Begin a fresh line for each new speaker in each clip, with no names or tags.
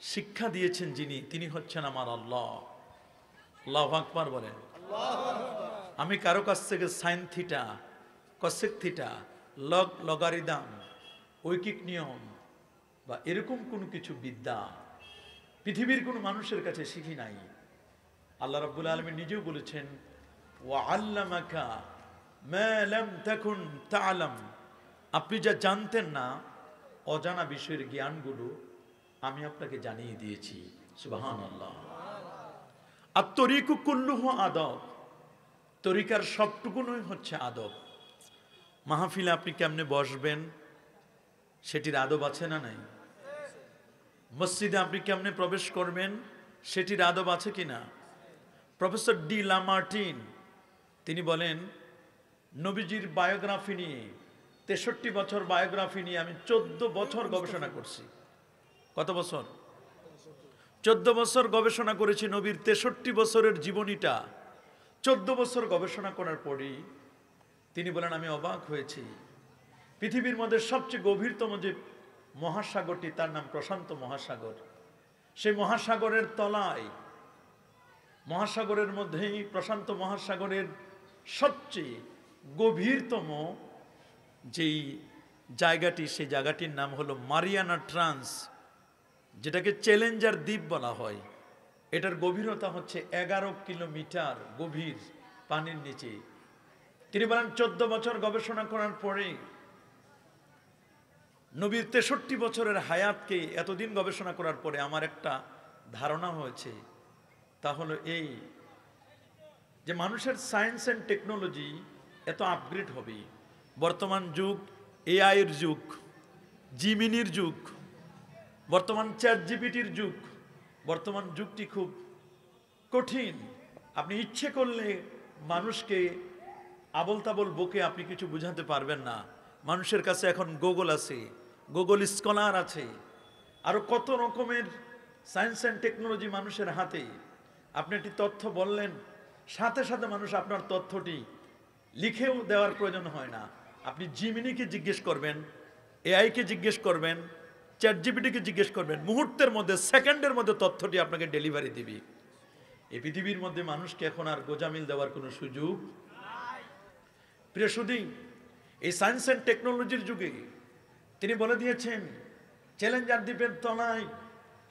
শিক্ষা দিয়েছেন যিনি, তিনি হচ্ছেন আমার আল্লাহ। আল্লাহু আকবার বলেন। আমি কারো কাছ থেকে sine theta, cosec theta, log logarithm, ঐকিক নিয়ম বা এরকম কোনো কিছু বিদ্যা পৃথিবীর কোনো মানুষের কাছে শিখি নাই। আল্লাহ রাব্বুল আলামিন নিজেও বলেছেন, ওয়া আল্লামাকা মা লাম তাকুন তা'লাম, আপনি যা জানতেন না অজানা বিষয়ের জ্ঞানগুলো আমি আপনাকে জানিয়ে দিয়েছি। সুবহানাল্লাহ। আত-তরিকু কুল্লুহু আদব, তরিকার সবটুকুনই হচ্ছে আদব। মাহফিলে আপনি কেমনে বসবেন সেটির আদব আছে না নাই? মসজিদে আপনি কেমনে প্রবেশ করবেন সেটির আদব আছে কিনা? প্রফেসর ডি লামার্টিন তিনি বলেন, নবীজির বায়োগ্রাফি নিয়ে 63 বছর বায়োগ্রাফি নিয়ে আমি 14 বছর গবেষণা করছি। কত বছর? 14 বছর গবেষণা করেছি নবীর 63 বছরের জীবনীটা। 14 বছর গবেষণা করার পরেই তিনি বলেন, আমি অবাক হয়েছি, পৃথিবীর মধ্যে সবচেয়ে গভীরতম যে মহাসাগরটি তার নাম প্রশান্ত মহাসাগর। সেই মহাসাগরের তলায়, মহাসাগরের মধ্যেই প্রশান্ত মহাসাগরের সবচেয়ে গভীরতম যেই জায়গাটি, সেই জায়গাটির নাম হলো মারিয়ানা ট্রান্স, যেটাকে চ্যালেঞ্জার দ্বীপ বলা হয়। এটার গভীরতা হচ্ছে 11 কিলোমিটার গভীর পানির নিচে। তিনি বলেন 14 বছর গবেষণা করার পরে নবীর 63 বছরের হায়াতকে এতদিন গবেষণা করার পরে আমার একটা ধারণা হয়েছে, তা হলো এই যে মানুষের সায়েন্স অ্যান্ড টেকনোলজি এত আপগ্রেড হবে। বর্তমান যুগ এআই এর যুগ, জিমিনির যুগ, বর্তমান চ্যাট জিপিটির যুগ। বর্তমান যুগটি খুব কঠিন। আপনি ইচ্ছে করলে মানুষকে আবল তাবল বকে আপনি কিছু বুঝাতে পারবেন না। মানুষের কাছে এখন গুগল আছে, গুগল স্কলার আছে, আরো কত রকমের সায়েন্স অ্যান্ড টেকনোলজি মানুষের হাতে। আপনি একটি তথ্য বললেন, সাথে সাথে মানুষ আপনার তথ্যটি লিখেও দেওয়ার প্রয়োজন হয় না। আপনি জিমিনিকে জিজ্ঞেস করবেন, এআইকে জিজ্ঞেস করবেন, চ্যাট জিপিটিকে জিজ্ঞেস করবেন, মুহূর্তের মধ্যে, সেকেন্ডের মধ্যে তথ্যটি আপনাকে ডেলিভারি দিবি। এই পৃথিবীর মধ্যে মানুষকে এখন আর গোজামিল দেওয়ার কোনো সুযোগ। প্রিয় সুধী, এই সায়েন্স অ্যান্ড টেকনোলজির যুগে তিনি বলে দিয়েছেন, চ্যালেঞ্জার দ্বীপের তলায়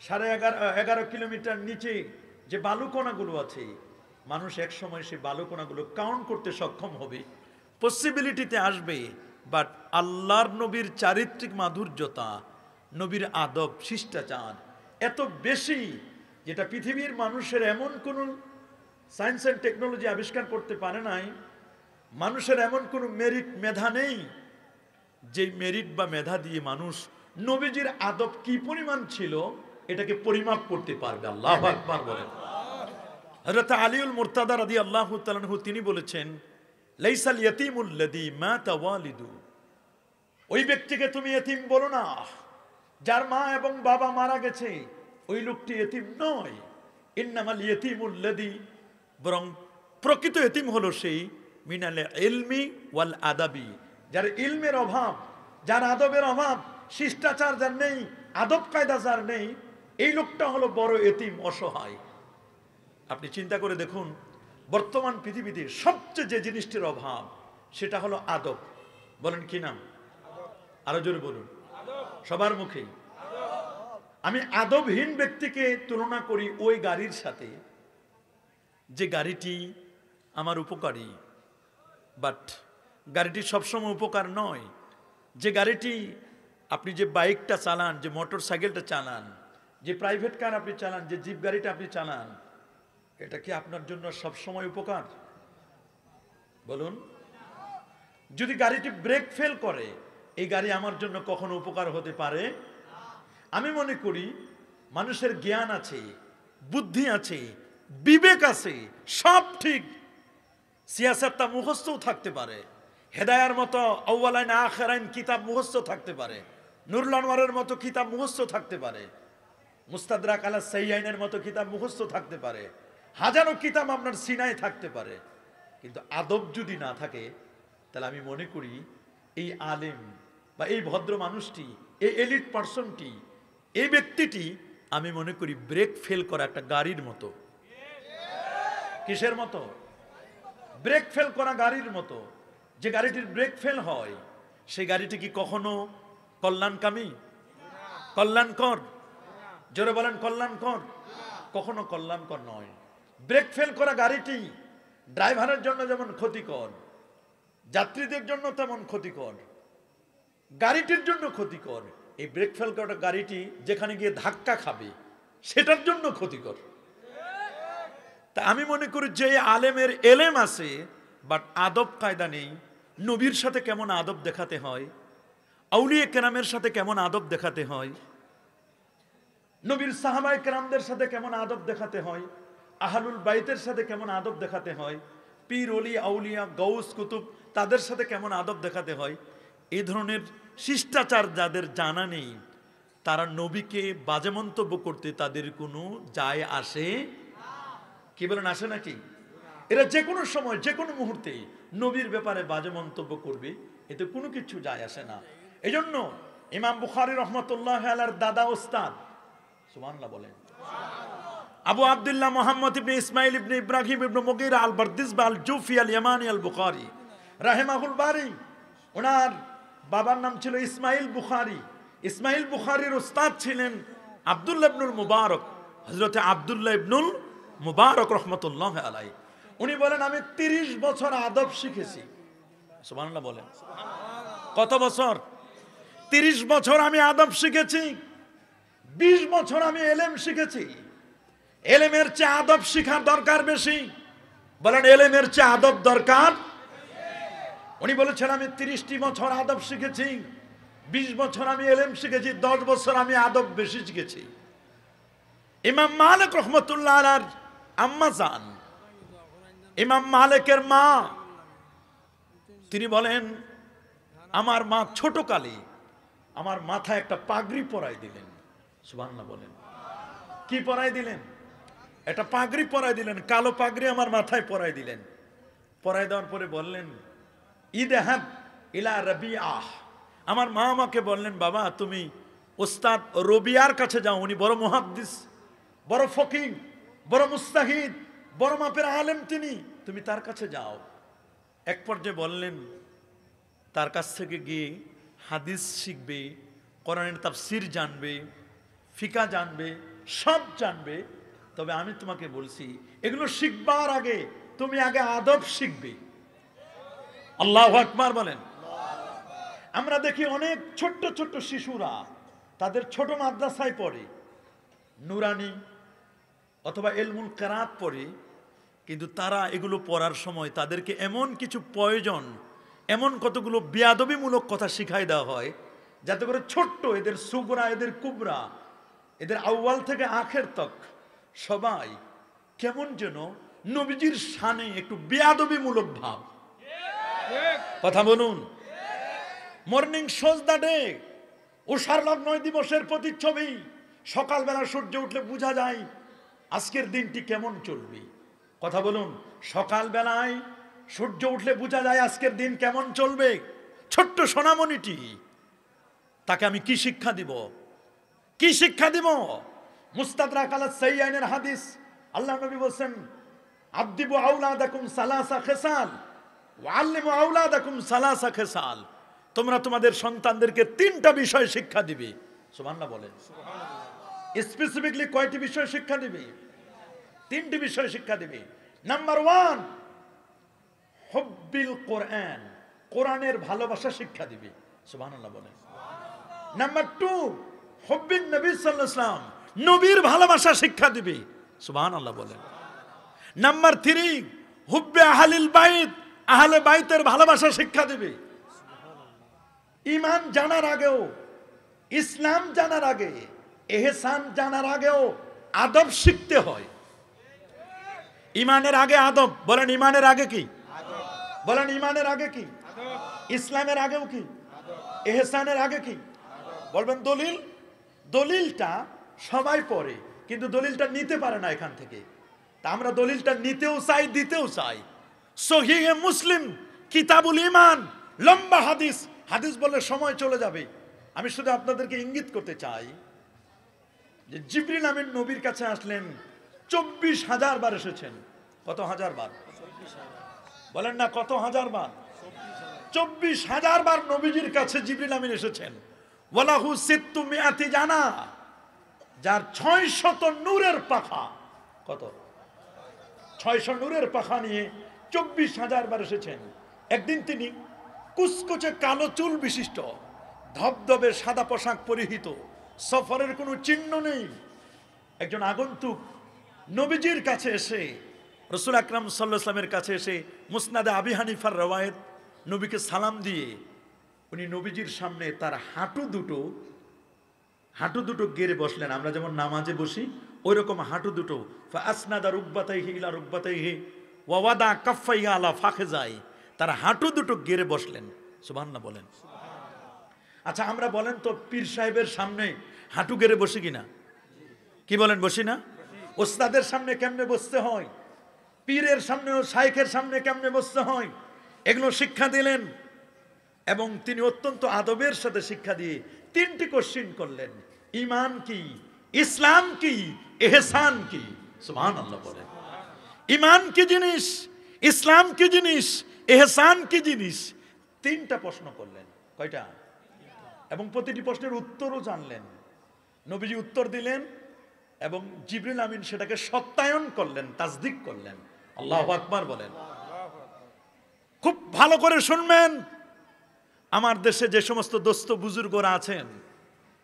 11.5 কিলোমিটার নিচে যে বালুকণাগুলো আছে, মানুষ এক সময় সেই বালুকণাগুলো কাউন্ট করতে সক্ষম হবে, পসিবিলিটিতে আসবে। বাট আল্লাহর নবীর চারিত্রিক মাধুর্যতা, নবীর আদব, শিষ্টাচার এত বেশি, যেটা পৃথিবীর মানুষের এমন কোন সায়েন্স অ্যান্ড টেকনোলজি আবিষ্কার করতে পারে নাই। মানুষের এমন কোনো মেরিট, মেধা নেই যে মেরিট বা মেধা দিয়ে মানুষ নবীজির আদব কি পরিমাণ ছিল এটাকে পরিমাপ করতে পারবে। আল্লাহু আকবার বলেন। হযরত আলীউল মুরতাদা রাদিয়াল্লাহু তাআলা আনহু তিনি বলেছেন, লাইসাল ইয়াতীমুল লাযী মাতা ওয়ালিদু, ওই ব্যক্তিকে তুমি এতিম বলো না যার মা এবং বাবা মারা গেছে, ওই লোকটি এতিম নয়। ইন্নামাল ইয়াতীমুল লাযী, বরং প্রকৃত এতিম হলো সেই মিনাল ইলমি ওয়াল আদাবি, যার ইলমের অভাব, যার আদবের অভাব, শিষ্টাচার যার নেই, আদব কায়দা যার নেই, এই লোকটা হলো বড় এতিম, অসহায়। আপনি চিন্তা করে দেখুন, বর্তমান পৃথিবীতে সবচেয়ে যে জিনিসটির অভাব সেটা হলো আদব। বলেন কি নাম? আরো জোরে বলুন, সবার মুখেই। আমি আদবহীন ব্যক্তিকে তুলনা করি ওই গাড়ির সাথে যে গাড়িটি আমার উপকারী, বাট গাড়িটি সবসময় উপকার নয়। যে গাড়িটি, আপনি যে বাইকটা চালান, যে মোটর সাইকেলটা চালান, যে প্রাইভেট কার আপনি চালান, যে জিপ গাড়িটা আপনি চালান, এটা কি আপনার জন্য সবসময় উপকার? বলুন। যদি গাড়িটি ব্রেক ফেল করে, এই গাড়ি আমার জন্য কখনো উপকার হতে পারে? আমি মনে করি মানুষের জ্ঞান আছে, বুদ্ধি আছে, বিবেক আছে, সব ঠিক, সিয়াসাতটা মুখস্থও থাকতে পারে, হেদায়ার মতো আউয়ালাইন আখিরাইন কিতাব মুখস্থ থাকতে পারে, নুরুল আনওয়ারের মতো কিতাব মুখস্থ থাকতে পারে, মুস্তাদরাক আলা সাইয়াইনের মতো কিতাব মুখস্থ থাকতে পারে, হাজারো কিতাব আপনার সিনায় থাকতে পারে, কিন্তু আদব যদি না থাকে, তাহলে আমি মনে করি এই আলেম বা এই ভদ্র মানুষটি, এই এলিট পার্সনটি, এই ব্যক্তিটি আমি মনে করি ব্রেক ফেল করা একটা গাড়ির মতো। কিসের মতো? ব্রেক ফেল করা গাড়ির মতো। যে গাড়িটির ব্রেক ফেল হয় সেই গাড়িটি কি কখনো কল্যাণকামী, কল্যাণকর? জোরে বলেন কল্যাণকর? কখনো কল্যাণকর নয়। ব্রেক ফেল করা গাড়িটি ড্রাইভারের জন্য যেমন ক্ষতিকর, যাত্রীদের জন্য তেমন ক্ষতিকর, গাড়িটির জন্য ক্ষতিকর। এই ব্রেক ফেল করা গাড়িটি যেখানে গিয়ে ধাক্কা খাবে সেটার জন্য ক্ষতিকর। তা আমি মনে করি যে আলেমের এলেম আছে বাট আদব কায়দা নেই, নবীর সাথে কেমন আদব দেখাতে হয়, আউলিয়া কেরামের সাথে কেমন আদব দেখাতে হয়, নবীর সাহাবায়ে কেরামদের সাথে কেমন আদব দেখাতে হয়, আহলুল বাইতের সাথে কেমন আদব দেখাতে হয়, পীর ওলি আউলিয়া গৌস কুতুব তাদের সাথে কেমন আদব দেখাতে হয়, এই ধরনের শিষ্টাচার যাদের জানা নেই তারা নবীকে বাজে মন্তব্য করতে তাদের কোনো যায় আসে। কি বলেন, আসে নাকি? এরা যে কোনো সময় যে কোনো মুহূর্তে নবীর ব্যাপারে বাজে মন্তব্য করবে, এতে কোনো কিছু যায় আসে না। এই জন্য ইমাম বুখারী রহমতুল্লাহ আলাইহির দাদা ওস্তাদ, সুবহানাল্লাহ বলেন, আবু আব্দুল্লাহ মুহাম্মদ ইবনে ইসমাইল ইবনে ইব্রাহিম ইবনে মুগীরা আল বারদিসবা আল জুফি আল ইয়ামানি আল বুখারী রাহিমাহুল বারী, ওনার বাবার নাম ছিল ইসমাইল বুখারী। ইসমাইল বুখারীর ওস্তাদ ছিলেন আব্দুল্লাহ ইবনুল মুবারক, হযরত আব্দুল্লাহ ইবনুল মুবারক রহমতুল্লাহ আলাইহি। উনি বলেন আমি 30 বছর আদব শিখেছি। সুবহানাল্লাহ বলেন। কত বছর? 30 বছর আমি আদব শিখেছি। 20 বছর আমি এলেম শিখেছি। এলেমের চেয়ে আদব শিখার দরকার বেশি। বলেন এলেমের চেয়ে আদব দরকার। উনি বলেছেন আমি 30টি বছর আদব শিখেছি, 20 বছর আমি এলেম শিখেছি, 10 বছর আমি আদব বেশি শিখেছি। ইমাম মালিক রহমতুল্লাহ আলাইহির আম্মা জান, ইমাম মালিকের মা, তিনি বলেন আমার মা ছোটকালে আমার মাথায় একটা পাগড়ি পরাই দিলেন। সুবহানাল্লাহ বলেন। কি পরাই দিলেন? একটা পাগড়ি পরাই দিলেন, কালো পাগড়ি আমার মাথায় পরাই দিলেন। পরাই দেওয়ার পরে বললেন ইদহাব ইলা রবিআহ। আমার মা আমাকে বললেন বাবা তুমি ওস্তাদ রবিয়ার কাছে যাও, উনি বড় মুহাদ্দিস, বড় ফকিহ, বড় মুস্তাহিদ, বড় মাপের আলেম, তুমি তার কাছে যাও। এক পর্যায়ে বললেন তার কাছ থেকে গিয়ে হাদিস শিখবে, কোরআনের তাফসীর জানবে, ফিকা জানবে, সব জানবে। তবে আমি তোমাকে বলছি এগুলো শিখবার আগে তুমি আগে আদব শিখবে। আল্লাহু আকবার বলেন। আমরা দেখি অনেক ছোট্ট ছোট্ট শিশুরা তাদের ছোট মাদ্রাসায় পড়ে, নুরানি অথবা ইলমুল কিরাত পড়ে, কিন্তু তারা এগুলো পড়ার সময় তাদেরকে এমন কিছু প্রয়োজন, এমন কতগুলো বেয়াদবিমূলক কথা শিখাই দেওয়া হয় যাতে করে ছোট্ট এদের সুগরা, এদের কুবরা, এদের আউয়াল থেকে আখের তক সবাই কেমন যেন নবীজির শানে একটু বেয়াদবিমূলক ভাব। কথা বলুন। মর্নিং সজদা ডে, উষার লগ্ন দিবসের প্রতিচ্ছবি। সকালবেলা সূর্য উঠলে বোঝা যায় আজকের দিনটি কেমন চলবে। কথা বলুন। সকালবেলায় সূর্য উঠলে বোঝা যায় আজকের দিন কেমন চলবে। ছোট্ট সোনামণিটি, তাকে আমি কি শিক্ষা দিব? কি শিক্ষা দিব? মুস্তাদরাক আলা সাইয়্যানের হাদিস, আল্লাহ নবী বলেন আদিবু আওলাদাকুম সালাসা খিসাল ওয়া আল্লিমু আওলাদাকুম সালাসা খিসাল। তোমরা তোমাদের সন্তানদেরকে 3টা বিষয় শিক্ষা দিবে। সুবহানাল্লাহ বলেন। স্পেসিফিকলি কয়টি বিষয় শিক্ষা দিবে? 3টি বিষয় শিক্ষা দিবে। নাম্বার 1 হুব্বিল কোরআন, কোরআনের ভালোবাসা শিক্ষা দিবে। সুবহানাল্লাহ বলেন। নাম্বার 2 হুব্বিন নবী সাল্লাল্লাহু আলাইহি ওয়াসাল্লাম, নবীর ভালোবাসা শিক্ষা দিবে। সুবহানাল্লাহ বলেন। নাম্বার 3 হুব্বে আহলিল বাইত, আহলে বাইতের ভালোবাসা শিক্ষা দিবে। ঈমান জানার আগেও, ইসলাম জানার আগে, ইহসান জানার আগেও আদব শিখতে হয়। ঈমানের আগে আদব। বলেন ঈমানের আগে কি? বলেন ঈমানের আগে কি? ইসলামের আগেও কি? ইহসানের আগে কি? বলবেন দলিল। দলিলটা সবাই পড়ে কিন্তু দলিলটা নিতে পারে না এখান থেকে। তা আমরা দলিলটা নিতেও চাই, দিতেও চাই। সহিহ মুসলিম, কিতাবুল ঈমান, লম্বা হাদিস। হাদিস বললে সময় চলে যাবে। আমি শুধু আপনাদেরকে ইঙ্গিত করতে চাই, যে জিবরিল আমিন নবীর কাছে আসলেন 24,000 বার এসেছেন। কত হাজার বার? বলেন না কত হাজার বার? 24,000 বার নবীজির কাছে জিবরিল আমিন এসেছেন। ওয়ালাহু সিত্তু মিআতি জানা, যার 600 নূরের পাখা। কত? 600 নূরের পাখা নিয়ে 24,000 বার এসেছেন। একদিন তিনি কুচকুচে কালো চুল বিশিষ্ট, ধবধবে সাদা পোশাক পরিহিত, সফরের কোনো চিহ্ন নেই, একজন আগন্তুক নবীজির কাছে এসে, রাসূল আকরাম সাল্লাল্লাহু আলাইহি ওয়াসাল্লামের কাছে এসে মুসনাদে আবি হানিফার রওয়ায়েত, নবীকে সালাম দিয়ে উনি নবীজির সামনে তার হাঁটু দুটো গেড়ে বসলেন। আমরা যেমন নামাজে বসি ওই রকম হাঁটু দুটো, ফাসনাদা রুকবাতাইহি ইলা রুকবাতাইহি ওয়া ওয়াদা কাফাইহি আলা ফাখিজাই, তার হাঁটু দুটো গেড়ে বসলেন। সুবহানাল্লাহ বলেন। আচ্ছা আমরা বলেন তো পীর সাহেবের সামনে হাঁটু গেড়ে বসি কিনা? কি বলেন, বসি না? ওস্তাদের সামনে কেমনে বসতে হয়, পীরের সামনে ও শাইখের সামনে কেমনে বসতে হয়, এগুলো শিক্ষা দিলেন। এবং তিনি অত্যন্ত আদবের সাথে শিক্ষা দিয়ে 3টি কোশ্চেন করলেন। ঈমান কি, ইসলাম কি, ইহসান কি? সুবহানাল্লাহ বলেন। ঈমান কি জিনিস, ইসলাম কি জিনিস, ইহসান কি জিনিস? 3টা প্রশ্ন করলেন। কয়টা? এবং প্রতিটি প্রশ্নের উত্তরও জানলেন। নবীজি উত্তর দিলেন এবং জিবরিল আমিন সেটাকে সত্যায়ন করলেন, তাসদিক করলেন। আল্লাহু আকবার বলেন। খুব ভালো করে শুনবেন। আমার দেশে যে সমস্ত দোস্ত বুজুর্গরা আছেন,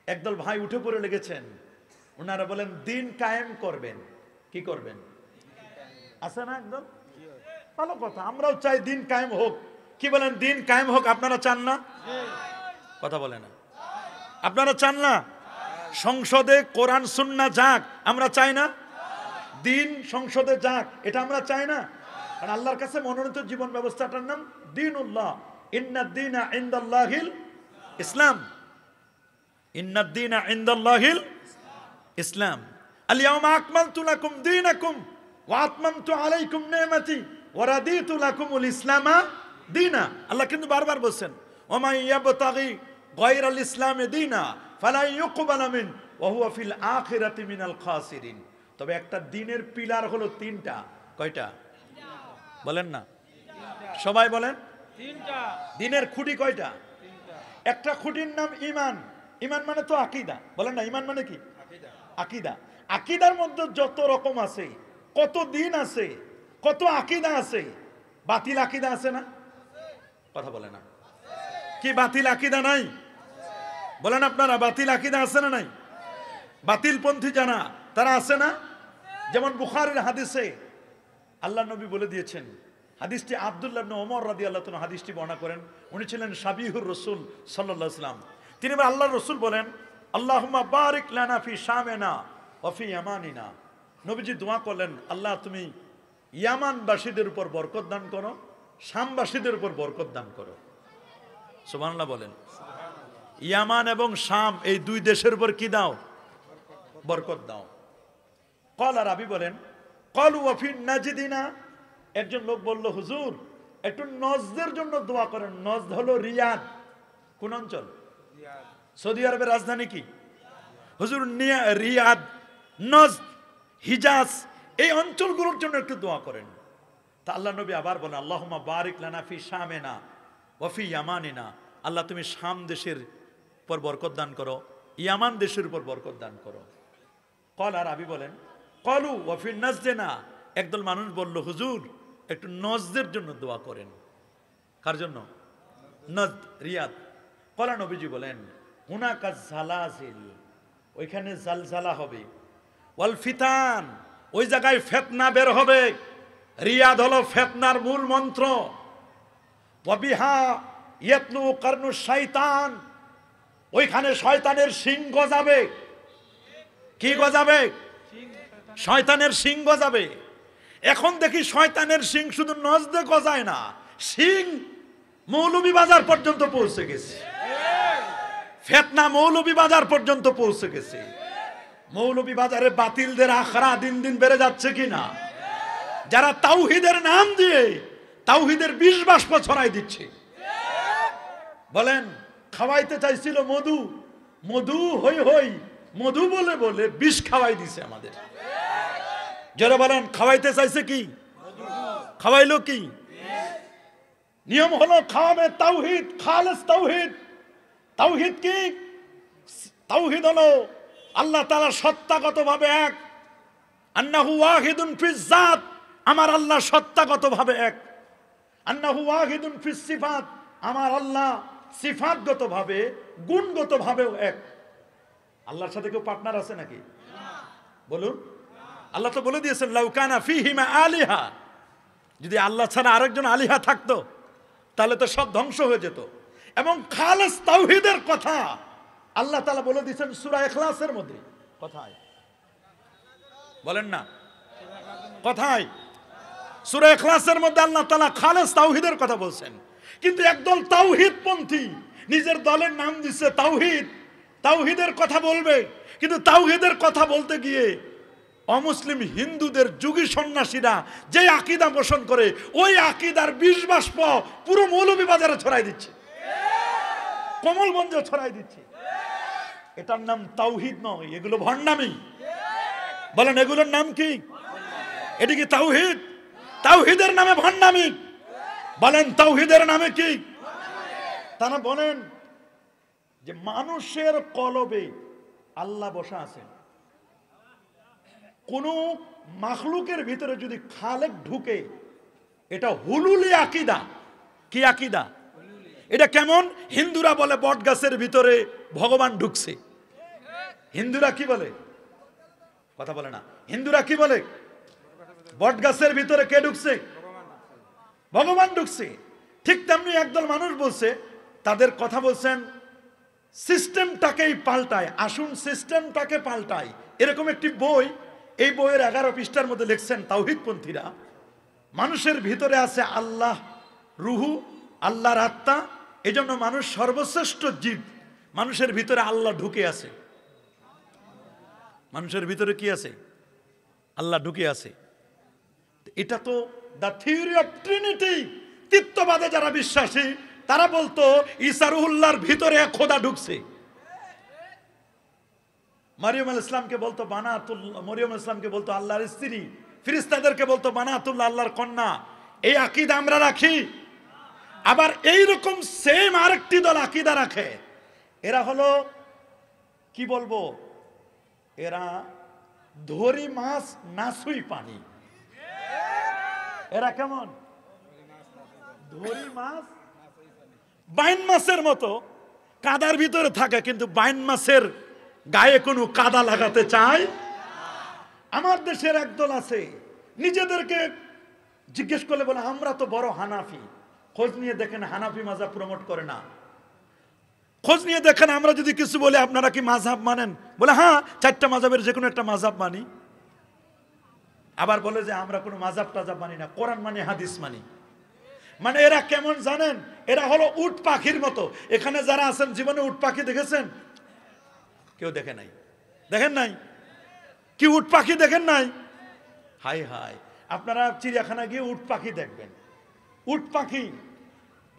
একদল ভাই উঠে পড়ে লেগেছেন, ওনারা বলেন দিন কায়েম করবেন। কি করবেন? আছে না একদল? ভালো কথা, আমরাও চাই দিন কায়েম হোক। কি বলেন, দিন কায়েম হোক? আপনারা চান না? কথা বলে না। আপনারা চান না সংসদে কোরআন সুন্নাহ যাক? আমরা চাই না দিন সংসদে যাক? এটা আমরা চাই না। কারণ আল্লাহর কাছে মনোনীত জীবন ব্যবস্থাটার নাম দ্বীনুল্লাহ। ইন্নাদ দীনা ইনদাল্লাহিল ইসলাম। ইন্নাদ দীনা ইনদাল্লাহিল ইসলাম। আল ইয়াওমা আকমালতু লাকুম দীনাকুম ওয়া আতমামতু আলাইকুম নি'মাতি ওয়া রাদিতু লাকুমুল ইসলামা দীনা। আল্লাহ কিন্তু বারবার বলছেন, ওয়া মান ইয়াবতাগি গায়রাল ইসলামি দীনা ফালা ইউকবালা মিন ওয়া হুয়া ফিল আখিরাতি মিনাল খাসিরিন। তবে একটা দিনের পিলার হলো 3টা। কয়টা? বলেন না, সবাই বলেন। 3টা। দিনের খুঁটি কয়টা? 3টা। একটা খুঁটির নাম ঈমান। ঈমান মানে তো আকীদা। বলেন না, ঈমান মানে কি? আকীদা। আকীদার মধ্যে যত রকম আছে, কত দিন আছে, কত আকীদা আছে। বাতিল আকীদা আছে না? কথা বলে না। কি বাতিল আকীদা নাই? বলেন আপনারা, বাতিল আকীদা আছে না নাই? বাতিলপন্থী জানা তারা আছে না? যেমন বুখারীর হাদিসে আল্লাহ নবী বলে দিয়েছেন, হাদিসটি আব্দুল্লাহ ইবনে ওমর রাদিয়াল্লাহু তাআলা হাদিসটি বর্ণনা করেন। উনি ছিলেন সাবিহুর রাসূল সাল্লাল্লাহু আলাইহি ওয়াসাল্লাম। তিনি আল্লাহর রাসূল বলেন, আল্লাহুম্মা বারিক লানা ফি শামিনা ওয়া ফি ইয়ামানিনা। নবীজি দোয়া করলেন, আল্লাহ তুমি ইয়ামানবাসীদের উপর বরকত দান করো, শামবাসীদের উপর বরকত দান করো। সুবহানাল্লাহ বলেন। ইয়ামান এবং শাম এই 2 দেশের উপর কি দাও? বরকত দাও। কলা রাবি বলেন, কলু ওয়া ফি নাজদিনা। একজন লোক বলল, হুজুর একটু নজদের জন্য দোয়া করেন। নজদ হলো রিয়াদ। কোন অঞ্চল? সৌদি আরবের রাজধানী কি? হুজুর রিয়াদ, নজদ, হিজাজ এই অঞ্চলগুলোর জন্য একটু দোয়া করেন। তা আল্লাহ নবী আবার বলেন, আল্লাহুম্মা বারিক লানা ফি শামিনা ওয়া ফি ইয়ামানিনা। আল্লাহ তুমি শাম দেশের উপর বরকত দান করো, ইয়ামান দেশের উপর বরকত দান করো। কল আর আবি বলেন, কলু ওয়া ফি নাজদিনা। একদল মানুষ বলল, হুজুর একটু নজদের জন্য দোয়া করেন। কার জন্য? নজদ, রিয়াদ। কলা নবীজি বলেন, হুনাকা জালাজিল, ওইখানে জালজালা হবে। ওয়াল ফিতান, ওই জায়গায় ফিতনা বের হবে। রিয়াদ হলো ফিতনার মূল মন্ত্র। ওয়া বিহা ইয়াতলু কারনু শাইতান, ওইখানে শয়তানের শিং গজাবে। কি গজাবে? শয়তানের শিং গজাবে। এখন দেখি শয়তানের শিং শুধু নজদে গজায় না, শিং মৌলভীবাজার পর্যন্ত পৌঁছে গেছে। ফিতনা মৌলভীবাজার পর্যন্ত পৌঁছে গেছে। মৌলভীবাজারে বাতিলদের আখড়া দিন দিন বেড়ে যাচ্ছে কিনা? যারা তাওহীদের নাম দিয়ে তাওহীদের বিষ বাষ্প ছড়াই দিচ্ছে। বলেন, খাওয়াইতে চাইছিল মধু, মধু হই হই মধু বলে বলে বিষ খাওয়াই দিছে আমাদের। যারা বলেন খাওয়াইতে চাইছে কি? খাওয়াইলো কি? নিয়ম হলো খাওয়াবে তাওহীদ, খালেস তাওহীদ। তাওহীদ কি? তাওহীদ হলো আল্লাহ তাআলা সত্তাগতভাবে এক। আন্নাহু ওয়াহিদুন ফিজ জাত, আমার আল্লাহ সত্তাগতভাবে এক। আন্নাহু ওয়াহিদুন ফিস সিফাত, আমার আল্লাহ সিফাতগতভাবে গুণগতভাবেও এক। আল্লাহর সাথে কেউ পার্টনার আছে নাকি? বলুন। আল্লাহ তো বলে দিয়েছেন লাউ কানা ফীহিমা আলিহা, যদি আল্লাহ ছাড়া আরেকজন আলিহা থাকতো তাহলে তো সব ধ্বংস হয়ে যেত। এবং খালেস তাওহীদের কথা আল্লাহ তাআলা বলে দিয়েছেন সূরা ইখলাসের মধ্যে। কোথায় বলেন না? কোথায়? সূরা ইখলাসের মধ্যে আল্লাহ তাআলা খালেস তাওহীদের কথা বলছেন। কিন্তু একদল তাওহীদপন্থী নিজের দলের নাম দিচ্ছে তাওহীদ, তাওহীদের কথা বলবে, কিন্তু তাওহীদের কথা বলতে গিয়ে অমুসলিম হিন্দুদের যুগী সন্ন্যাসীরা যে আকীদা পোষণ করে ওই আকীদার বিষ বাষ্প পুরো মৌলভীবাজারে ছড়াই দিচ্ছে, কমলগঞ্জে ছড়াই দিচ্ছে। এটার নাম তাওহীদ নয়, এগুলো ভণ্ডামি। বলেন এগুলোর নাম কি? এটি কি তাওহীদ? তাওহীদের নামে ভণ্ডামি। বলেন তাওহীদের নামে কি? তারা বলেন যে মানুষের কলবে আল্লাহ বসা আছেন। কোন মাখলুকের ভিতরে যদি খালেক ঢুকে এটা হুলুলি আকীদা। কি আকীদা? এটা কেমন? হিন্দুরা বলে বট গাছের ভিতরে ভগবান ঢুকছে। হিন্দুরা কি বলে? কথা বলে না। হিন্দুরা কি বলে? বট গাছের ভিতরে কে ঢুকছে? ভগবান ঢুকছে। ঠিক তেমনি একদল মানুষ বলছে, তাদের কথা বলছেন সিস্টেমটাকেই পাল্টায়, আসুন সিস্টেমটাকে পাল্টায়। এরকম একটি বই, এই বইয়ের 11 পৃষ্ঠার মধ্যে লিখছেন তাওহীদপন্থীরা, মানুষের ভিতরে আছে আল্লাহ রুহু, আল্লাহর আত্মা, এজন্য মানুষ সর্বশ্রেষ্ঠ জীব। মানুষের ভিতরে আল্লাহ ঢুকে আছে। মানুষের ভিতরে কি আছে? আল্লাহ ঢুকে আছে। এটা তো দ্য থিওরি অফ ট্রিনিটি। তৃতীয়বাদে যারা বিশ্বাসী তারা বলতো ঈসা রুহুল্লাহর ভিতরে এক খোদা ঢুকছে। মারিয়াম আলাইহিস সালামকে বলতো বানাতুল্লাহ, মরিয়ম আলাইহিস সালামকে বলতো আল্লাহর স্ত্রী, ফেরেশতাদেরকে বলতো বানাতুল্লাহ, আল্লাহর কন্যা। এই আকীদা আমরা রাখি। আবার এই রকম সেম আরেকটি দল আকীদা রাখে। এরা হলো কি বলবো, এরা ধরি মাছ নাসুই পানি। এরা কেমন? ধরি মাছ বাইন মাছের মতো কাদার ভিতরে থাকে, কিন্তু বাইন মাছের গায়ে কোনো কাদা লাগাতে চায়। আমার দেশের একদল আছে, নিজেদেরকে জিজ্ঞেস করলে বলে আমরা তো বড় হানাফি। খোঁজ নিয়ে দেখেন হানাফি মাযহাব প্রমোট করে না। খোঁজ নিয়ে দেখেন আমরা যদি কিছু বলি আপনারা কি মাযহাব মানেন, বলে হ্যাঁ 4টা মাযহাবের যে কোনো একটা মাযহাব মানি। আবার বলে যে আমরা কোনো মাযহাব টাযহাব মানি না, কোরআন মানি, হাদিস মানি। মানে এরা কেমন জানেন? এরা হলো উট পাখির মতো। এখানে যারা আছেন জীবনে উট পাখি দেখেছেন? কেউ দেখে নাই? দেখেন নাই? কি উট পাখি দেখেন নাই? হাই হাই, আপনারা চিড়িয়াখানা গিয়ে উট পাখি দেখবেন। উট পাখি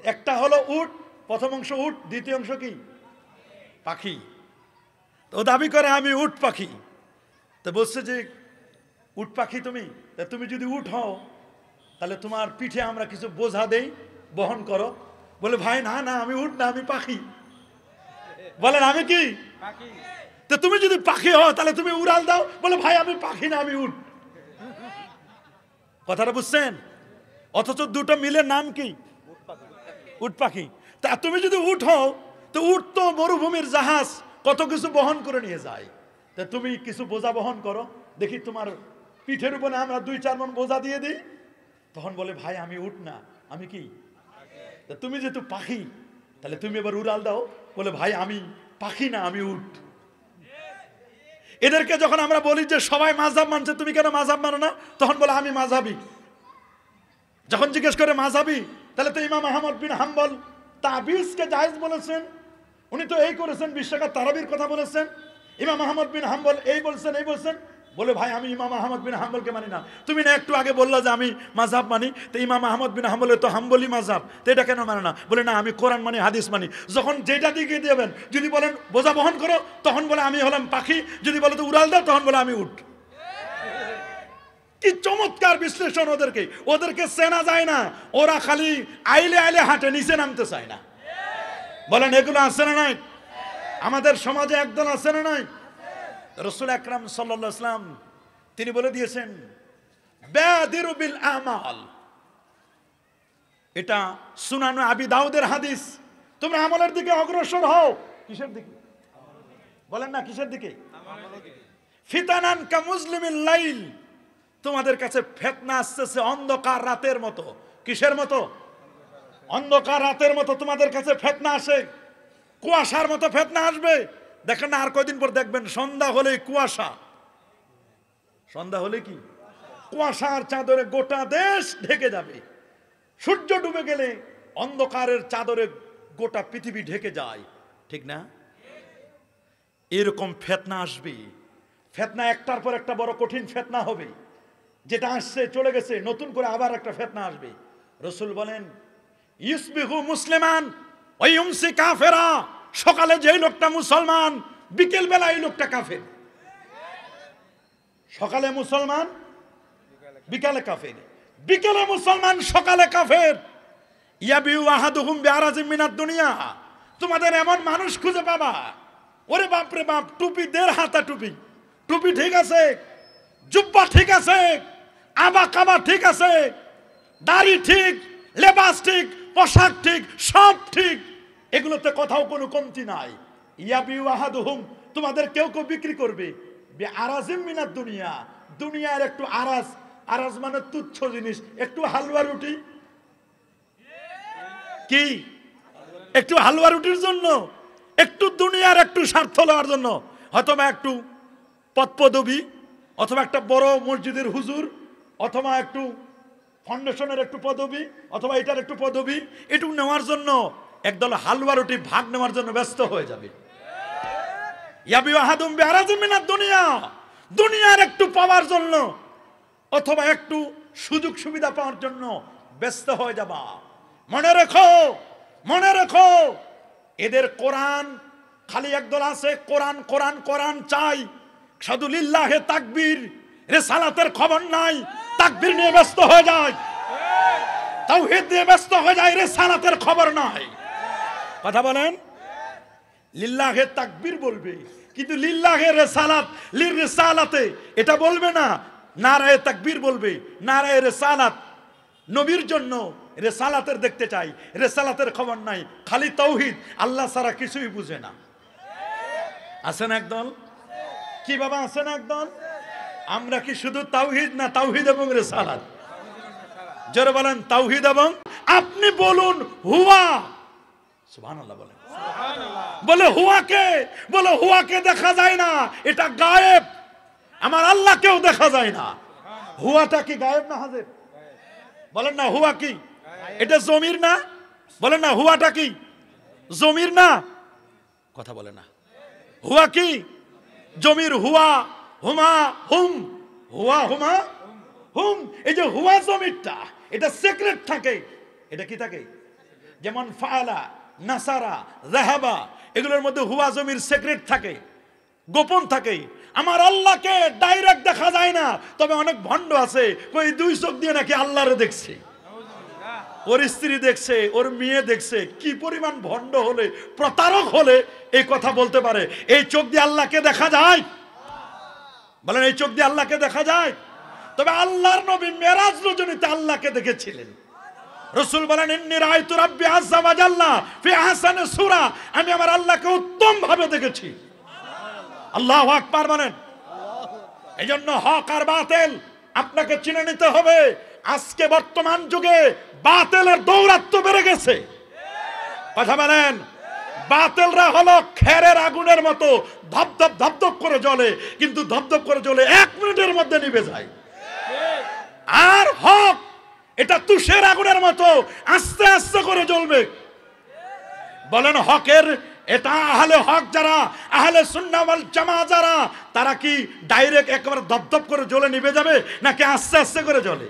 একটা হলো উট, প্রথম অংশ উট, দ্বিতীয় অংশ কি? পাখি। তো দাবি করে আমি উট পাখি। তো বলছে যে উট পাখি তুমি, তা তুমি যদি উট হও তাহলে তোমার পিঠে আমরা কিছু বোঝা দেই, বহন করো। বলে ভাই না না আমি উট না, আমি পাখি। বলেন আমি কি? তো তুমি যদি পাখি হও তাহলে তুমি উড়াল দাও। বলে ভাই আমি পাখি না, আমি উট। কথাটা বুঝছেন? অথচ দুটো মিলে নাম কি? উট পাখি। তা তুমি যদি উট হও তো উট তো মরুভূমির জাহাজ, কত কিছু বহন করে নিয়ে যায়। তা তুমি কিছু বোঝা বহন করো দেখি, তোমার পিঠের উপরে আমরা 2-4 মণ বোঝা দিয়ে দিই। তখন বলে ভাই আমি উট না, আমি কি? তা তুমি যেহেতু পাখি তাহলে তুমি এবার উড়াল দাও। বলে ভাই আমি পাখি না, আমি উট। এদেরকে যখন আমরা বলি যে সবাই মাযহাব মানছে, তুমি কেন মাযহাব মানো না? তখন বলে আমি মাযহাবী। যখন জিজ্ঞেস করে মাযহাবী, তাহলে তো ইমাম আহমদ বিন হাম্বল তাবিজকে জায়েজ বলেছেন, উনি তো এই করেছেন, 20 টাকা তারাবির কথা বলেছেন। ইমাম আহমদ বিন হাম্বল এই বলছেন, এই বলছেন। বলে ভাই আমি ইমাম আহমদ বিন হাম্বলকে মানি না। তুমি না একটু আগে বললা যে আমি মাযহাব মানি, তো ইমাম আহমদ বিন হাম্বলের তো হাম্বলি মাযহাব, তো এটা কেন মানে না? বলে না আমি কোরআন মানি, হাদিস মানি। যখন যেটা দিকে দেবেন, যদি বলেন বোঝা বহন করো, তখন বলে আমি হলাম পাখি, যদি বলে তো উড়াল দাও, তখন বলে আমি উঠ। কি চমৎকার বিশ্লেষণ! ওদেরকে চেনা যায় না, ওরা খালি আইলে আইলে হাঁটে, নিচে নামতে চায় না। বলেন এগুলো আছে না নাই? আমাদের সমাজে একদল আছে না নাই? রাসূল আকরাম সাল্লাল্লাহু আলাইহি ওয়াসাল্লাম তিনি বলে দিয়েছেন বাদিরু বিল আমাল, এটা সুনান আবি দাউদের হাদিস। তোমরা আমলের দিকে অগ্রসর হও। কিসের দিকে? বলেন না কিসের দিকে? ফিতানান কা মুজলিমিল লাইল, তোমাদের কাছে ফিতনা আসছে অন্ধকার রাতের মতো। কিসের মতো? অন্ধকার রাতের মতো তোমাদের কাছে ফিতনা আসে, কুয়াশার মতো ফিতনা আসবে। দেখেন না, আর কয়দিন পর দেখবেন সন্ধ্যা হলে কুয়াশা, সন্ধ্যা হলে কি কুয়াশার চাদরে গোটা দেশ ঢেকে যাবে। সূর্য ডুবে গেলে অন্ধকারের চাদরে গোটা পৃথিবী ঢেকে যায়, ঠিক না? এরকম ফিতনা আসবে। ফিতনা একটার পর একটা বড় কঠিন ফিতনা হবে। যেটা আসছে চলে গেছে, নতুন করে আবার একটা ফিতনা আসবে। রাসূল বলেন ইউসবিহু মুসলিমান ওয়া ইউমসি কাফেরা, সকালে যেই লোকটা মুসলমান, বিকেল বেলা এই লোকটা কাফের। সকালে মুসলমান, বিকালে কাফের। বিকেলে মুসলমান, সকালে কাফের। ইয়াবিউ আহাদুহুম বিআরাজিম মিনাদ দুনিয়া, তোমাদের এমন মানুষ খুঁজে পাবা, ওরে বাপ রে বাপ, টুপি 1.5 হাতা টুপি, টুপি ঠিক আছে, জুব্বা ঠিক আছে, আবা কাবা ঠিক আছে, দাড়ি ঠিক, লেবাস ঠিক, পোশাক ঠিক, সব ঠিক, এগুলোতে কোথাও কোনো কমতি নাই। ইয়াবিউ আহাদুহুম, তোমাদের কেউ কেউ বিক্রি করবে বিআরাজিম মিনাদ দুনিয়া, দুনিয়ার একটু আরাজ, আরাজ মানে তুচ্ছ জিনিস, একটু হালুয়া রুটি, কি একটু হালুয়া রুটির জন্য, একটু দুনিয়ার একটু স্বার্থ লওয়ার জন্য, অথবা একটু পদপদবী, অথবা একটা বড় মসজিদের হুজুর, অথবা একটু ফাউন্ডেশনের একটু পদবী, অথবা এটার একটু পদবী, একটু নেওয়ার জন্য একদল হালুয়া রুটি ভাগ নেওয়ার জন্য ব্যস্ত হয়ে যাবে। ইয়াবিউ আহাদুম বিআরাজিম মিনাদ দুনিয়া, দুনিয়ার একটু পাওয়ার জন্য অথবা একটু সুযোগ সুবিধা পাওয়ার জন্য ব্যস্ত হয়ে যাবা। মনে রেখো, মনে রেখো, এদের কোরআন খালি একদল আছে, কোরআন কোরআন কোরআন চাই, শুধু লিল্লাহে তাকবীর, রিসালাতের খবর নাই, তাকবীর নিয়ে ব্যস্ত হয়ে যায়, তাওহীদ নিয়ে ব্যস্ত হয়ে যায়, রিসালাতের খবর নাই। কথা বলেন, লিল্লাহে তাকবীর বলবে, কিন্তু লিল্লাহে রিসালাত, লির রিসালাতে এটা বলবে না। নারায়ে তাকবীর বলবে, নারায়ে রিসালাত, নবীর জন্য রিসালাতের দেখতে চাই, রিসালাতের খবর নাই, খালি তাওহীদ, আল্লাহ ছাড়া কিছুই বুঝে না। আছেন একদল? কি বাবা আছেন একদল? আমরা কি শুধু তাওহীদ না তাওহীদ এবং রিসালাত? যারা বলেন তাওহীদ এবং, আপনি বলুন হুয়া, সুবহানাল্লাহ বলেন, বলে হুয়াকে, বলে হুয়াকে দেখা যায় না, এটা গায়েব, আমার আল্লাহকেও দেখা যায় না। হুয়াটা কি গায়েব না হাজির? বলেন না হুয়া কি? এটা জমির না? বলেন না হুয়াটা কি জমির না? কথা বলে না। হুয়া কি জমির? হুয়া, হুমা, হুম, হুয়া, হুমা, হুম। এই যে হুয়া জমিরটা, এটা সিক্রেট থাকে। এটা কি থাকে? যেমন ফাআলা, নাসারা, যাহাবা, এগুলোর মধ্যে হুয়া জমির সিক্রেট থাকে, গোপন থাকে। আমার আল্লাহকে ডাইরেক্ট দেখা যায় না, তবে অনেক ভণ্ড আছে কই 2 চোখ দিয়ে নাকি আল্লাহরে দেখছে, ওর স্ত্রী দেখছে, ওর মেয়ে দেখছে। কি পরিমাণ ভণ্ড হলে, প্রতারক হলে এই কথা বলতে পারে? এই চোখ দিয়ে আল্লাহকে দেখা যায়? বলেন এই চোখ দিয়ে আল্লাহকে দেখা যায়? তবে আল্লাহর নবী মেরাজ রজনীতে আল্লাহকে দেখেছিলেন। রাসূল বলেন ইন্নী রাআইতু রাব্বি আযজা ওয়া জাল্লা ফি আহসানি সূরা, আমি আমার আল্লাহকে উত্তম ভাবে দেখেছি। আল্লাহু আকবার বলেন। এইজন্য হক আর বাতিল আপনাকে চিনে নিতে হবে। আজকে বর্তমান যুগে বাতিলের দৌরাত্ম্য বেড়ে গেছে। কথা বলেন, বাতিলরা হলো খেরের আগুনের মতো, ধপধপ ধপধপ করে জ্বলে, কিন্তু ধপধপ করে জ্বলে 1 মিনিটের মধ্যে নিভে যায়। আর হক এটা তুষের আগুনের মতো আস্তে আস্তে করে জ্বলবে। বলেন হকের এটা আহলে হক যারা, আহলে সুন্নাহ ওয়াল জামাত যারা, তারা কি ডাইরেক্ট একবার দপদপ করে জ্বলে নিভে যাবে নাকি আস্তে আস্তে করে জ্বলে?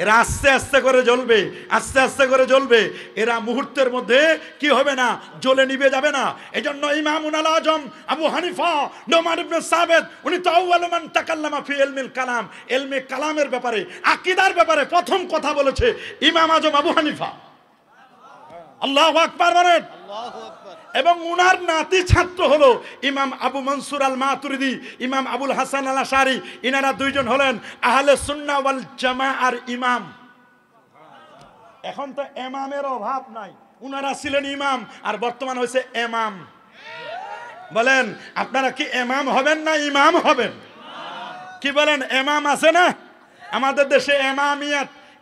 এরা আস্তে আস্তে করে জ্বলবে, আস্তে আস্তে করে জ্বলবে। এরা মুহূর্তের মধ্যে কি হবে না, জ্বলে নিভে যাবে না। এজন্য ইমামুল আজম আবু হানিফা নোমান ইবনে সাবিত উনি তো আউয়ালু মান তাকাল্লামা ফি ইলমিল কালাম, ইলমে কালামের ব্যাপারে, আকীদার ব্যাপারে প্রথম কথা বলেছে ইমাম আজম আবু হানিফা। আল্লাহু আকবার বলেন। আল্লাহু আকবার। এবং উনার নাতি ছাত্র হলো ইমাম আবু মনসুর আল মাতুরিদি, ইমাম আবুল হাসান আল আশারি। ইনারা দুইজন হলেন আহলে সুন্নাহ ওয়াল জামাআর ইমাম। এখন তো ইমামের অভাব নাই, উনারা ছিলেন ইমাম আর বর্তমান হয়েছে ইমাম। বলেন আপনারা কি ইমাম হবেন না ইমাম হবেন? কি বলেন? ইমাম আছে না আমাদের দেশে?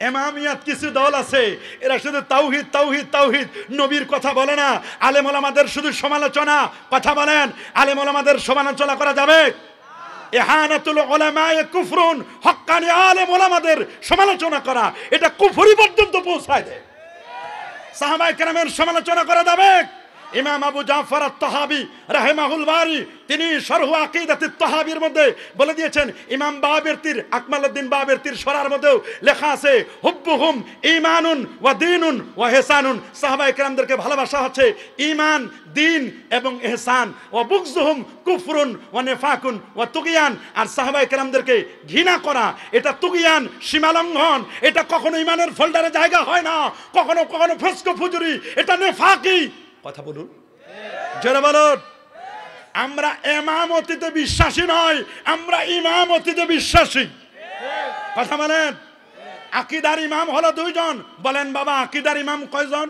ইমামিয়াত কিছু দল আছে, এরা শুধু তাওহীদ তাওহীদ তাওহীদ, নবীর কথা বলে না। আলেম ওলামাদের শুধু সমালোচনা। কথা বলেন, আলেম ওলামাদের সমালোচনা করা যাবে? ইহানাতুল উলামায়ে কুফরুন, হক্কানি আলেম ওলামাদের সমালোচনা করা এটা কুফরি পর্যন্ত পৌঁছায় দেয়। সাহাবায়ে কেরামের সমালোচনা করা যাবে? ইমাম আবু জাফর আত-তাহাবী রাহিমাহুল বারি তিনি শরহ আকীদাতুত তাহাবীর মধ্যে বলে দিয়েছেন, ইমাম বাবেরতির আকমালউদ্দিন বাবেরতির শরার মধ্যেও লেখা আছে, হুব্বুহুম ঈমানুন ওয়া দীনুন ওয়া ইহসানুন। সাহাবায়ে কেরামদেরকে ভালোবাসা হচ্ছে ঈমান, দ্বীন এবং ইহসান। ওয়া বুগযুহুম কুফরুন ওয়া নিফাকুন ওয়া তুগয়ান। আর সাহাবায়ে কেরামদেরকে ঘৃণা করা এটা তুগয়ান, সীমালঙ্ঘন। এটা কখনো ঈমানের ফোল্ডারে জায়গা হয় না, কখনো কখনো ফসক ফুজুরি, এটা নিফাকি। কথা বলুন, জোরে বলুন। আমরা ইমামতিতে বিশ্বাসী নয়, আমরা ইমামতিতে বিশ্বাসী। কথা বলেন। আকীদার ইমাম হলো দুইজন। বলেন বাবা আকীদার ইমাম কয়জন?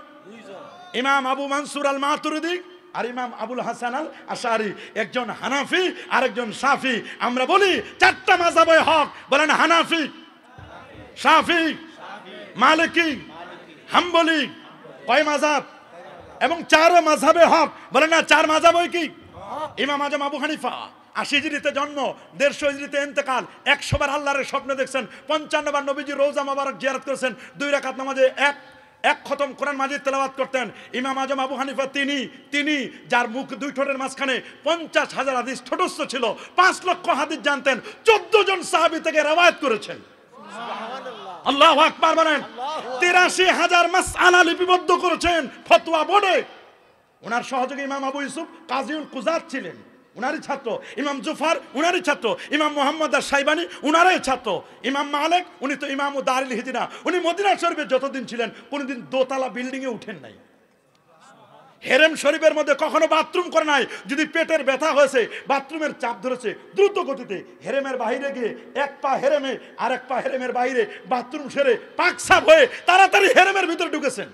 ইমাম আবু মনসুর আল মাতুরিদি আর ইমাম আবুল হাসান আল আশারি। একজন হানাফি আর একজন শাফি। আমরা বলি চারটা মাযহাবে হক। বলেন হানাফি, শাফি, মালিকি, হাম্বলি। কয় মাযহাব? এবং চার মাযহাবে হক। বলেন না চার মাযহাব কি? ইমাম আজম আবু হানিফা ৮০ হিজরিতে জন্ম, ১৫০ হিজরিতে ইন্তেকাল। ১০০ বার আল্লাহর স্বপ্ন দেখছেন, ৫৫ বার নবীজির রওজা মোবারক জিয়ারত করেছেন, ২ রাকাত নামাজে এক খতম কোরআন মাজিদ তেলাওয়াত করতেন। ইমাম আজম আবু হানিফা তিনি যার মুখ দুই ঠোঁটের মাঝখানে ৫০,০০০ হাদিস ঠোঁটস্থ ছিল, ৫ লক্ষ হাদিস জানতেন, ১৪ জন সাহাবী থেকে রওয়ায়াত করেছেন। আল্লাহু আকবার বলেন। ৮৩,০০০ মাসআলা লিপিবদ্ধ করেছেন ফতোয়া বোর্ডে। ওনার সহযোগী ইমাম আবু ইউসুফ কাজীউল কুযাত ছিলেন, উনারই ছাত্র। ইমাম জুফার উনারই ছাত্র। ইমাম মুহাম্মদ আশ-শাইবানি উনারই ছাত্র। ইমাম মালিক উনি তো ইমাম দারুল হিজরা, উনি মদিনা শরীফে যতদিন ছিলেন কোনোদিন দোতলা বিল্ডিং এ উঠেন নাই। হেরেম শরীফের মধ্যে কখনো বাথরুম করে নাই। যদি পেটের ব্যথা হয়েছে, বাথরুমের চাপ ধরেছে, দ্রুত গতিতে হেরেমের বাইরে গিয়ে এক পা হেরেমে আর এক পা হেরেমের বাইরে বাথরুম সেরে পাক সাফ হয়ে তাড়াতাড়ি হেরেমের ভিতরে ঢুকেছেন।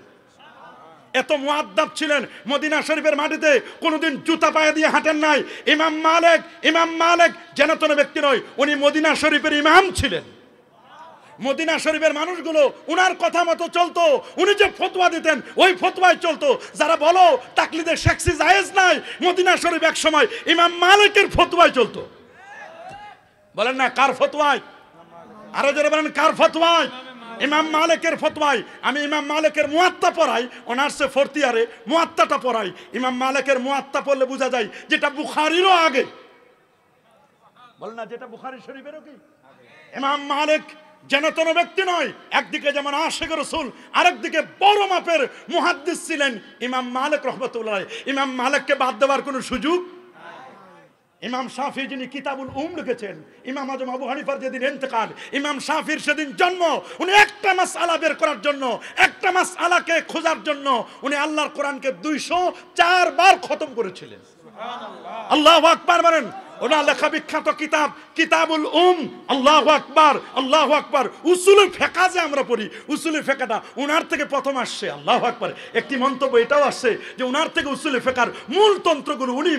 এত মুআদ্দাব ছিলেন। মদিনা শরীফের মাটিতে কোনোদিন জুতা পায়ে দিয়ে হাঁটেন নাই। ইমাম মালিক যেন ব্যক্তি নয়, উনি মদিনা শরীফের ইমাম ছিলেন। মদিনা শরীফের মানুষগুলো উনার কথা মতো চলতো। উনি যে ফতোয়া দিতেন ওই ফতোয়ায় চলতো। যারা বলো তাকলিদে সেক্সি জায়েজ নাই, মদিনা শরীফ এক সময় ইমাম মালিকের ফতোয়ায় চলতো। বলেন না কার ফতোয়ায়? আরো যারা বলেন কার ফতোয়ায়? ইমাম মালিকের ফতোয়ায়। আমি ইমাম মালিকের মুয়াত্তা পড়াই, অনার্সে 4th ইয়ারে মুয়াত্তাটা পড়াই। ইমাম মালিকের মুয়াত্তা পড়লে বোঝা যায় যেটা বুখারীরও আগে। বলেন না যেটা বুখারী শরীফেরও কি? ইমাম মালিক যেন ব্যক্তি নয়। একদিকে যেমন আশিক রাসূল, আরেকদিকে বড় মাপের মুহাদ্দিস ছিলেন ইমাম মালিক রাহমাতুল্লাহ। ইমাম মালিককে বাদ দেওয়ার কোনো সুযোগ। ইমাম শাফি যিনি কিতাবুল লিখেছেন, ইমাম আজম আবু হানিফার যেদিন ইন্তেকাল, ইমাম শাফির সেদিন জন্ম। উনি একটা মাসআলা বের করার জন্য, একটা মাসআলাকে খোঁজার জন্য উনি আল্লাহর কোরআনকে 204 বার খতম করেছিলেন। আল্লাহু আকবার বলেন। ওনার লেখা বিখ্যাত কিতাব কিতাবুল আল্লাহু আকবার, আল্লাহু আকবার। উসুলুল ফিকহ যে আমরা পড়ি, উসুলুল ফিকহটা উনার থেকে প্রথম আসছে। আল্লাহু আকবার। একটি মন্তব্য এটাও আসছে যে উনার থেকে উসুলুল ফিকহর মূল তন্ত্রগুলো উনি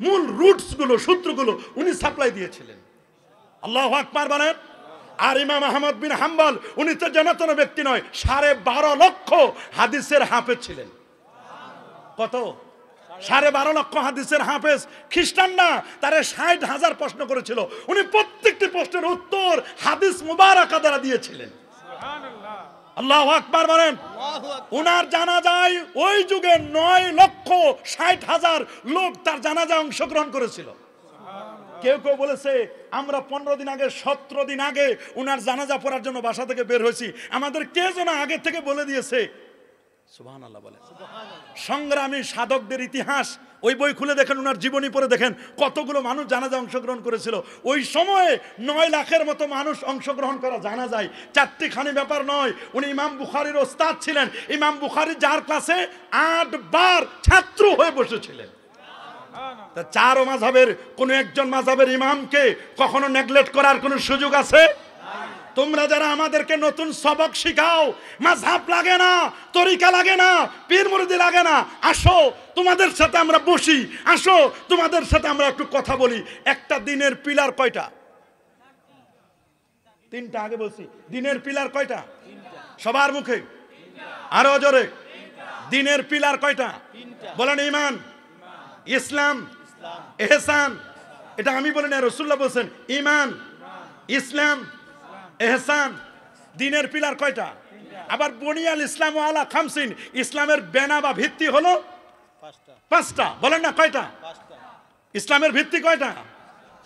মূল রুটসগুলো, সূত্রগুলো উনি সাপ্লাই দিয়েছিলেন। আল্লাহু আকবার বলেন। আর ইমাম আহমদ বিন হাম্বল উনি তো জানাতন ব্যক্তি নয়, 12.5 লক্ষ হাদিসের হাফেজ ছিলেন। কত? 12.5 লক্ষ হাদিসের হাফেজ। খ্রিস্টানরা তারে 60,000 প্রশ্ন করেছিল, উনি প্রত্যেকটি প্রশ্নের উত্তর হাদিস মুবারাকা দ্বারা দিয়েছিলেন। আল্লাহু আকবার বলেন। ওনার জানাজায় ওই যুগে 9,60,000 লোক তার জানাজায় অংশগ্রহণ করেছিল। কেউ কেউ বলেছে আমরা 15 দিন আগে 17 দিন আগে ওনার জানাজা পড়ার জন্য বাসা থেকে বের হয়েছি, আমাদের কে যেন আগে থেকে বলে দিয়েছে। সুবহানাল্লাহ বলেন। সংগ্রামী সাধকদের ইতিহাস ওই বই খুলে দেখেন, ওনার জীবনী পড়ে দেখেন কতগুলো মানুষ জানাজা অংশগ্রহণ করেছিল। ওই সময়ে 9 লাখের মতো মানুষ অংশগ্রহণ করা জানাজায় 4টিখানি ব্যাপার নয়। উনি ইমাম বুখারীর ওস্তাদ ছিলেন। ইমাম বুখারী যার ক্লাসে 8 বার ছাত্র হয়ে বসেছিলেন। তা 4 মাযহাবের কোন একজন মাযহাবের ইমামকে কখনো নেগলেক্ট করার কোন সুযোগ আছে? তোমরা যারা আমাদেরকে নতুন সবক শিখাও, মাযহাব লাগে না, তরিকা লাগে না, পীর মুরিদি লাগে না, আসো তোমাদের সাথে আমরা বসি, আসো তোমাদের সাথে আমরা একটু কথা বলি। একটা দিনের পিলার কয়টা? 3টা। আগে বলছি দিনের পিলার কয়টা? সবার মুখে আরো জোরে। দিনের পিলার কয়টা? বলেন ঈমান, ইসলাম, ইহসান। এটা আমি বলি না, রাসূলুল্লাহ বলেন ঈমান, ইসলাম, ইহসান। দিনের পিলার কয়টা? আবার বুনিয়াল ইসলাম আলা খামসিন, ইসলামের বেনা বা ভিত্তি হলো 5টা। বলেন না কয়টা? ইসলামের ভিত্তি কয়টা?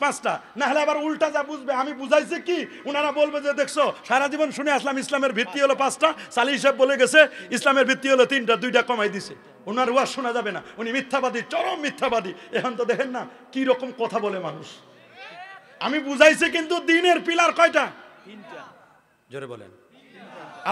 5টা। না হলে আবার উল্টা যা বুঝবে, আমি বুঝাইছি কি, ওনারা বলবে যে দেখছো সারা জীবন শুনে আসলাম ইসলামের ভিত্তি হলো 5টা, সালি সাহেব বলে গেছে ইসলামের ভিত্তি হলো 3টা, 2টা কমাই দিছে। ওনার ওয়াজ শোনা যাবে না, উনি মিথ্যাবাদী, চরম মিথ্যাবাদী। এখন তো দেখেন না কি রকম কথা বলে মানুষ। আমি বুঝাইছি কিন্তু দিনের পিলার কয়টা? 3টা। জোরে বলেন।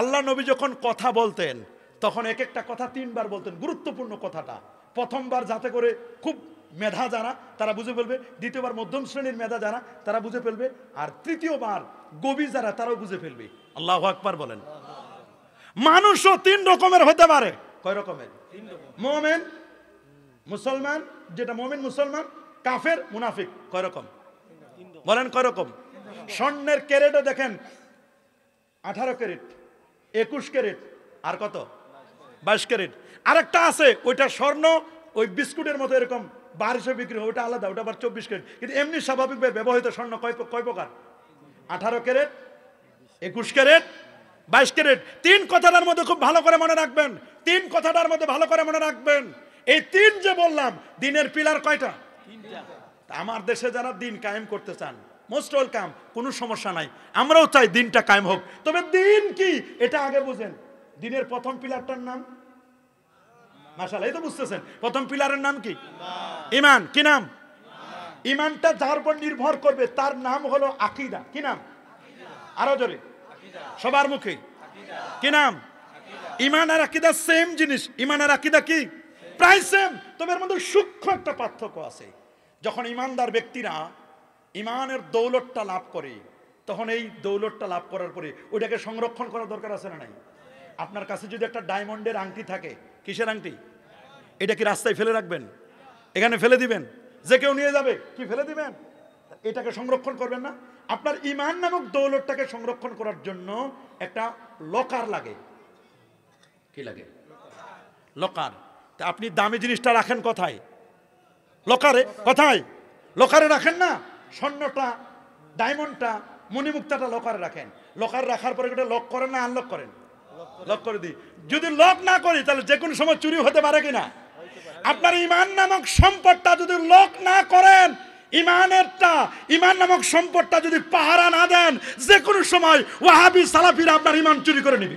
আল্লাহ নবী যখন কথা বলতেন তখন এক একটা কথা 3 বার বলতেন। গুরুত্বপূর্ণ কথাটা প্রথমবার যাতে করে খুব মেধা যারা তারা বুঝে ফেলবে, দ্বিতীয়বার মধ্যম শ্রেণীর মেধা যারা তারা বুঝে ফেলবে, আর তৃতীয়বার গভীর যারা তারাও বুঝে ফেলবে। আল্লাহু আকবার বলেন। মানুষও 3 রকমের হতে পারে। কয় রকমের? মুমিন, মুসলমান, যেটা মুমিন মুসলমান, কাফের, মুনাফিক। কয় রকম? বলেন কয় রকম? স্বর্ণের ক্যারেটও দেখেন 18 ক্যারেট, 21 ক্যারেট, আর কত? 22 ক্যারেট। আরেকটা আছে ওইটা স্বর্ণ ওই বিস্কুটের মতো এরকম 1200 বিক্রি হয়, ওটা আলাদা, ওটা আবার 24 ক্যারেট। কিন্তু এমনি স্বাভাবিকভাবে ব্যবহৃত স্বর্ণ কয় প্রকার? 18 ক্যারেট, 21 ক্যারেট, 22 ক্যারেট। 3 কথাটার মধ্যে খুব ভালো করে মনে রাখবেন, 3 কথাটার মধ্যে ভালো করে মনে রাখবেন। এই 3 যে বললাম, দিনের পিলার কয়টা? 3টা। আমার দেশে যারা দিন কায়েম করতে চান, মোস্ট ওয়েলকাম, কোনো সমস্যা নাই, আমরাও চাই দিনটা কায়েম হোক। তবে দিন কি এটা আগে বুঝেন। দিনের প্রথম পিলারটার নাম মাশাআল্লাহ, এই তো বুঝতেছেন, প্রথম পিলারের নাম কি? ঈমান। কি নাম? ঈমানটা যার উপর নির্ভর করবে তার নাম হলো আকীদা। কি নাম? আরো জোরে, সবার মুখে। কি নাম? ঈমান আর আকীদা সেম জিনিস। ঈমান আর আকীদা কি? প্রায় সেম, তবে এর মধ্যে সূক্ষ্ম একটা পার্থক্য আছে। যখন ঈমানদার ব্যক্তিরা ঈমানের দৌলতটা লাভ করে, তখন এই দৌলতটা লাভ করার পরে ওইটাকে সংরক্ষণ করার দরকার আছে না নাই? আপনার কাছে যদি একটা ডায়মন্ডের আংটি থাকে, কিসের আংটি? এটা কি রাস্তায় ফেলে রাখবেন? এখানে ফেলে দিবেন? যে কেউ নিয়ে যাবে, কি ফেলে দিবেন? এটাকে সংরক্ষণ করবেন না? আপনার ঈমান নামক দৌলতটাকে সংরক্ষণ করার জন্য একটা লকার লাগে। কি লাগে? লকার। তা আপনি দামি জিনিসটা রাখেন কোথায়? লকারে। কোথায়? লকারে রাখেন না? স্বর্ণটা, ডায়মন্ডটা, মণিমুক্তাটা লকারে রাখেন। লকার রাখার পরে এটা লক করেন না আনলক করেন? লক করে দিই। যদি লক না করি তাহলে যে কোনো সময় চুরি হতে পারে কিনা? আপনার ঈমান নামক সম্পদটা যদি লক না করেন, ঈমান নামক সম্পদটা যদি পাহারা না দেন, যে কোনো সময় ওয়াহাবি সালাফিরা আপনার ঈমান চুরি করে নেবে।